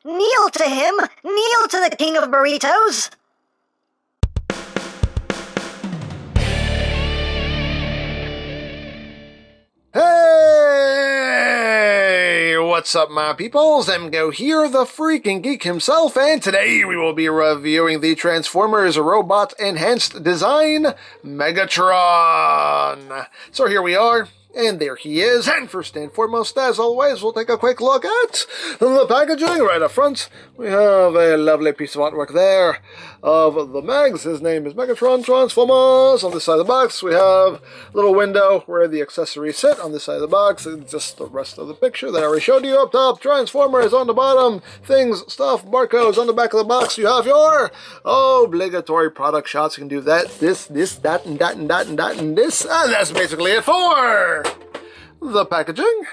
Kneel to him! Kneel to the king of burritos! Hey! What's up, my peoples? EmGo here, the freaking geek himself, and today we will be reviewing the Transformers Robot Enhanced Design, Megatron. So here we are. And there he is, and first and foremost, as always, we'll take a quick look at the packaging. Right up front, we have a lovely piece of artwork there of the Megs. His name is Megatron Transformers. On this side of the box, we have a little window where the accessories sit. On this side of the box, and just the rest of the picture that I already showed you. Up top, Transformers on the bottom, things, stuff, barcodes. On the back of the box, you have your obligatory product shots. You can do that, this, that, and that, and that, and that, and this. And that's basically it for the packaging.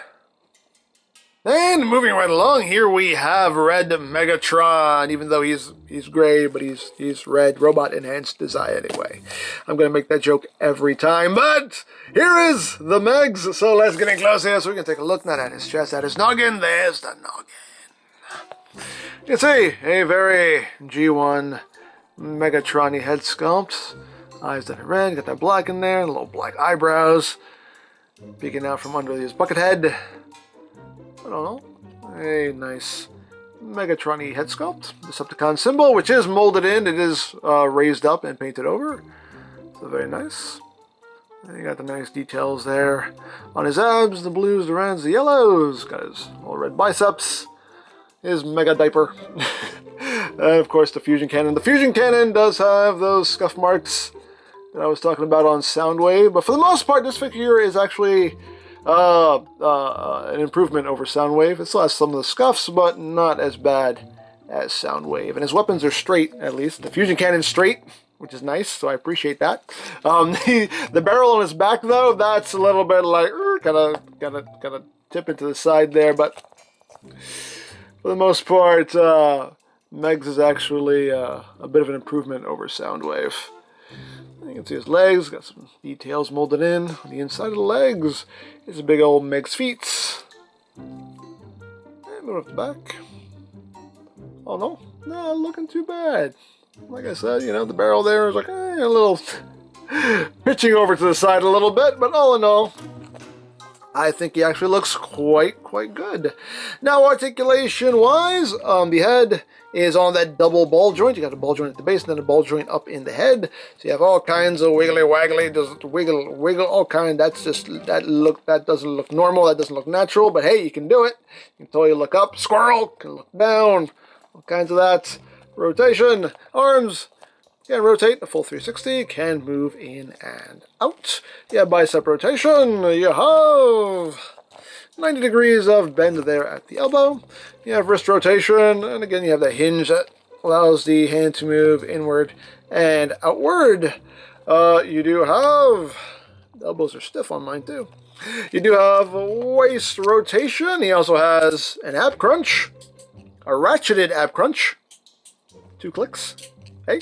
And moving right along, here we have Red Megatron. Even though he's gray, but he's red. Robot Enhanced Design anyway. I'm gonna make that joke every time, but here is the Megs. So let's get in close here so we can take a look not at his chest, at his noggin. There's the noggin. You can see a very G1 Megatron-y head sculpt. Eyes that are red, got that black in there, little black eyebrows peeking out from under his bucket head. I don't know. A nice Megatron-y head sculpt. Decepticon symbol, which is molded in. It is raised up and painted over. So very nice. And you got the nice details there on his abs, the blues, the reds, the yellows. Got his little red biceps. His mega diaper. And of course the fusion cannon. The fusion cannon does have those scuff marks that I was talking about on Soundwave, but for the most part, this figure is actually an improvement over Soundwave. It still has some of the scuffs, but not as bad as Soundwave. And his weapons are straight, at least. The fusion cannon's straight, which is nice, so I appreciate that. The barrel on his back, though, that's a little bit like kind of tip into the side there, but for the most part, Megs is actually a bit of an improvement over Soundwave. You can see his legs, got some details molded in. On the inside of the legs is a big old Meg's feet. And moving up the back. Oh no, not looking too bad. Like I said, you know, the barrel there is like a little pitching over to the side a little bit, but all in all, I think he actually looks quite good. Now, articulation-wise, the head is on that double ball joint. You got a ball joint at the base and then a ball joint up in the head. So you have all kinds of wiggly waggly, just wiggle, all kind. That doesn't look normal. That doesn't look natural. But hey, you can do it. You can totally look up. Squirrel can look down. All kinds of that. Rotation, arms. Can rotate a full 360, can move in and out. You have bicep rotation, you have 90 degrees of bend there at the elbow. You have wrist rotation, and again you have the hinge that allows the hand to move inward and outward. You do have, the elbows are stiff on mine too. You do have waist rotation. He also has an ab crunch, a ratcheted ab crunch. 2 clicks, hey.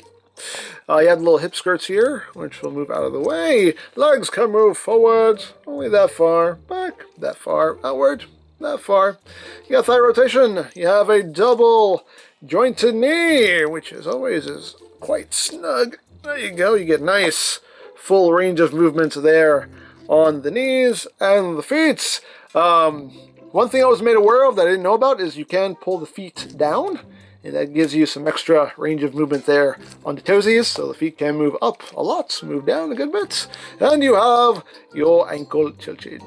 You have the little hip skirts here, which will move out of the way. Legs can move forward, only that far. Back, that far. Outward, that far. You got thigh rotation. You have a double jointed knee, which as always is quite snug. There you go. You get nice full range of movements there on the knees and the feet. One thing I was made aware of that I didn't know about is you can pull the feet down. And that gives you some extra range of movement there on the toesies, so the feet can move up a lot, move down a good bit. And you have your ankle tiltage.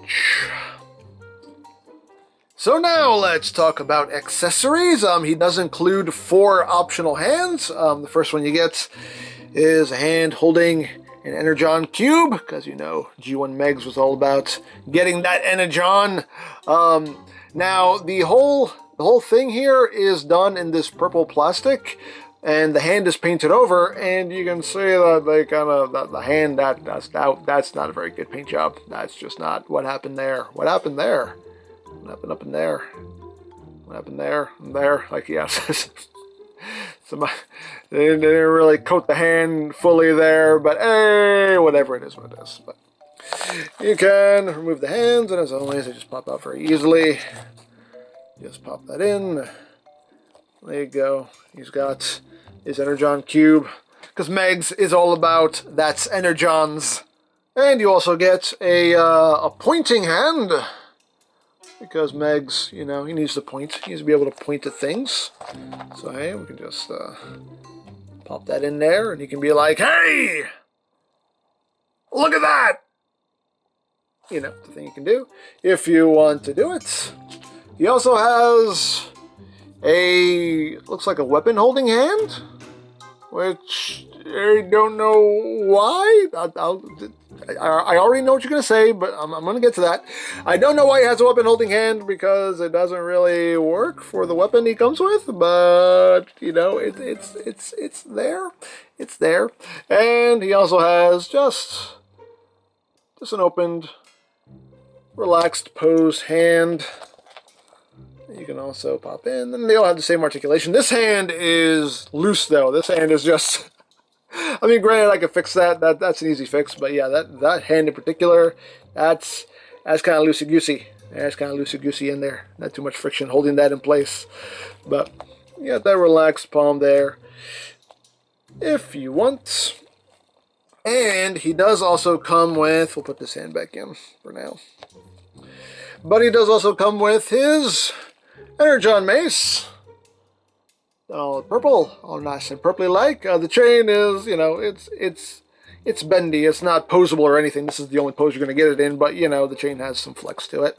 So now let's talk about accessories. He does include 4 optional hands. The first one you get is a hand holding an Energon cube, because you know G1 Megs was all about getting that Energon. Now the whole thing here is done in this purple plastic, and the hand is painted over, and you can see that they kind of, the hand, that's not a very good paint job. That's just not what happened there. What happened there? What happened up in there? What happened there? And there? Like, yes. They didn't really coat the hand fully there, but hey, whatever it is, what it is. But you can remove the hands, and as always, they just pop out very easily. Just pop that in, There you go. He's got his Energon cube. Because Megs is all about that's Energons. And you also get a pointing hand. Because Megs, you know, he needs to point. He needs to be able to point at things. So, hey, we can just pop that in there. And he can be like, hey! Look at that! You know, the thing you can do if you want to do it. He also has looks like a weapon holding hand, which I don't know why. I already know what you're going to say, but I'm going to get to that. I don't know why he has a weapon holding hand, because it doesn't really work for the weapon he comes with, but, you know, it's there. It's there. And he also has just an opened, relaxed posed hand. You can also pop in, and they all have the same articulation. This hand is loose, though. This hand is just... I mean, granted, I could fix that. That's an easy fix, but yeah, that hand in particular, that's kind of loosey-goosey. That's kind of loosey-goosey in there. Not too much friction holding that in place. But, you got that relaxed palm there, if you want. And he does also come with... We'll put this hand back in for now. But he does also come with his Energon mace. All purple, all nice and purpley-like. The chain is, you know, it's bendy. It's not posable or anything. This is the only pose you're going to get it in, but, you know, the chain has some flex to it.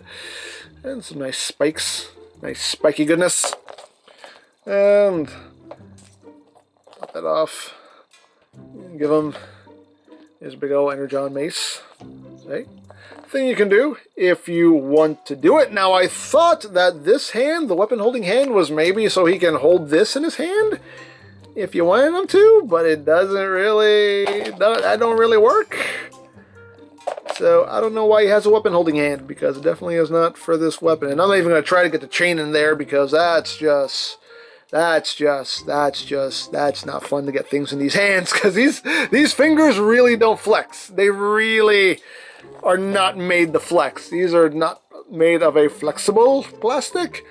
And some nice spikes. Nice spiky goodness. And pop that off. Give him his big old Energon mace. See? Thing you can do if you want to do it. Now, I thought that this hand, the weapon holding hand, was maybe so he can hold this in his hand if you wanted him to, but it doesn't really, that don't really work. So I don't know why he has a weapon holding hand, because it definitely is not for this weapon. And I'm not even going to try to get the chain in there, because that's not fun to get things in these hands, because these fingers really don't flex. They really are not made to flex. These are not made of a flexible plastic.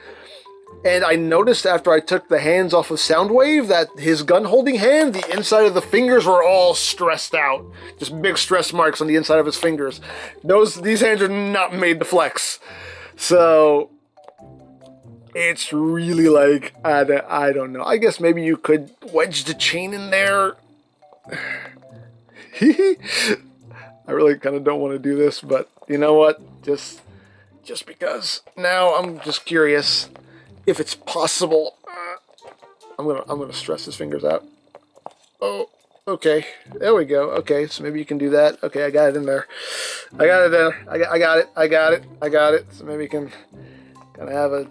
And I noticed after I took the hands off of Soundwave that his gun holding hand, the inside of the fingers were all stressed out. Just big stress marks on the inside of his fingers. These hands are not made to flex. So it's really like, I don't know. I guess maybe you could wedge the chain in there. I really kind of don't want to do this, but you know what? Just because now I'm just curious if it's possible. I'm gonna stress his fingers out. Oh, okay. There we go. Okay, so maybe you can do that. Okay, I got it in there. I got it there. I got it. So maybe you can kind of have a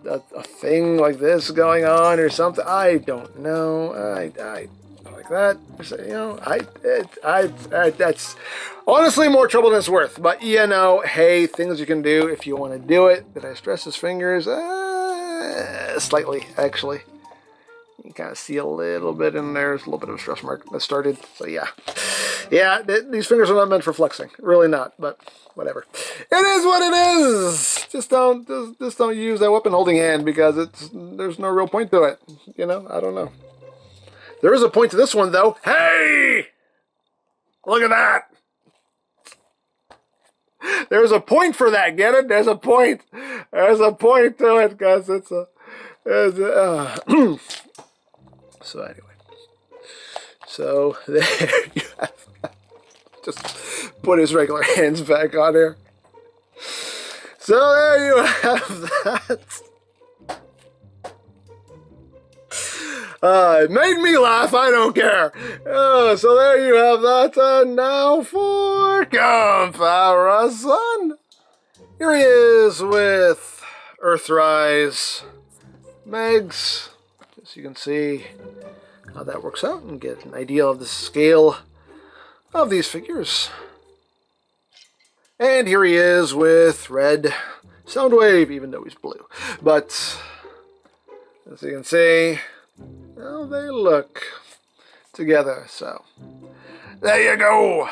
thing like this going on or something. I don't know. I like that. You know, that's honestly more trouble than it's worth. But, you know, hey, things you can do if you want to do it. Did I stress his fingers? Slightly, actually. You can kind of see a little bit in there. There's a little bit of a stress mark that started. So, yeah. Yeah, these fingers are not meant for flexing. Really not, but whatever. It is what it is. Just don't use that weapon holding hand, because there's no real point to it. You know, I don't know. There is a point to this one, though. Hey! Look at that! There's a point for that, get it? There's a point. There's a point to it, because it's a... So, anyway. So, there you have that. Just put his regular hands back on here. So, there you have that. It made me laugh, I don't care. So there you have that. And now for comparison. Here he is with Earthrise Megs. Just so you can see how that works out and get an idea of the scale of these figures. And here he is with red Soundwave, even though he's blue. But as you can see, how they look together. So there you go.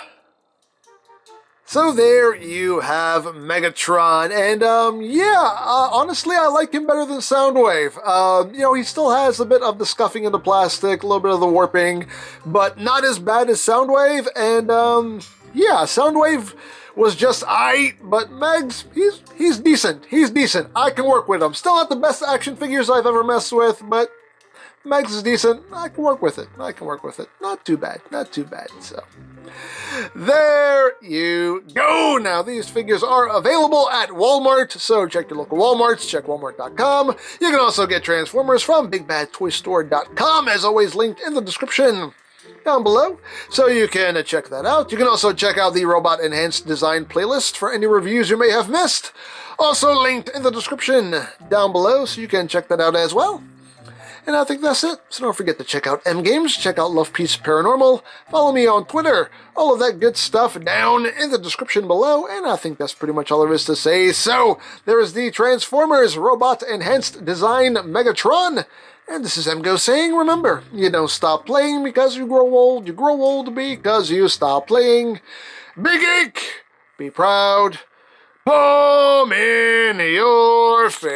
So there you have Megatron, and honestly, I like him better than Soundwave. He still has a bit of the scuffing in the plastic, a little bit of the warping, but not as bad as Soundwave, and Soundwave was just but Megs, he's decent. He's decent. I can work with him. Still not the best action figures I've ever messed with, but Megs is decent. I can work with it. Not too bad. So there you go. Now these figures are available at Walmart, so check your local Walmarts. Check Walmart.com. You can also get Transformers from BigBadToyStore.com, as always linked in the description down below, so you can check that out. You can also check out the Robot Enhanced Design playlist for any reviews you may have missed, also linked in the description down below, so you can check that out as well. And I think that's it, so don't forget to check out EmGo's, check out Love Peace Paranormal, follow me on Twitter, all of that good stuff down in the description below, and I think that's pretty much all there is to say. So, there is the Transformers Robot Enhanced Design Megatron. And this is EmGo saying, remember, you don't stop playing because you grow old because you stop playing. Big Geek, be proud, palm in your face.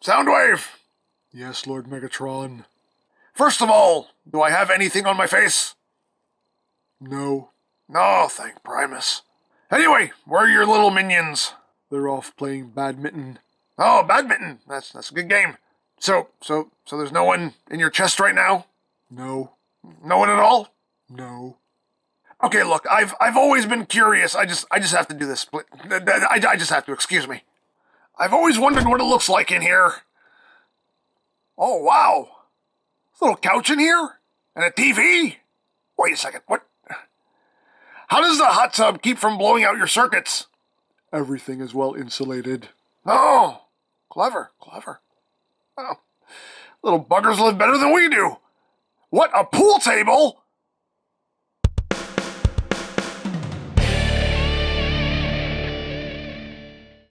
Soundwave. Yes, Lord Megatron. First of all, do I have anything on my face? No. No, thank Primus. Anyway, where are your little minions? They're off playing badminton. Oh, badminton. That's a good game. So there's no one in your chest right now? No. No one at all? No. Okay, look, I've always been curious. I just have to do this. I just have to, excuse me. I've always wondered what it looks like in here. Oh, wow. There's a little couch in here? And a TV? Wait a second, what? How does the hot tub keep from blowing out your circuits? Everything is well insulated. Oh, clever. Oh, little buggers live better than we do. What, a pool table?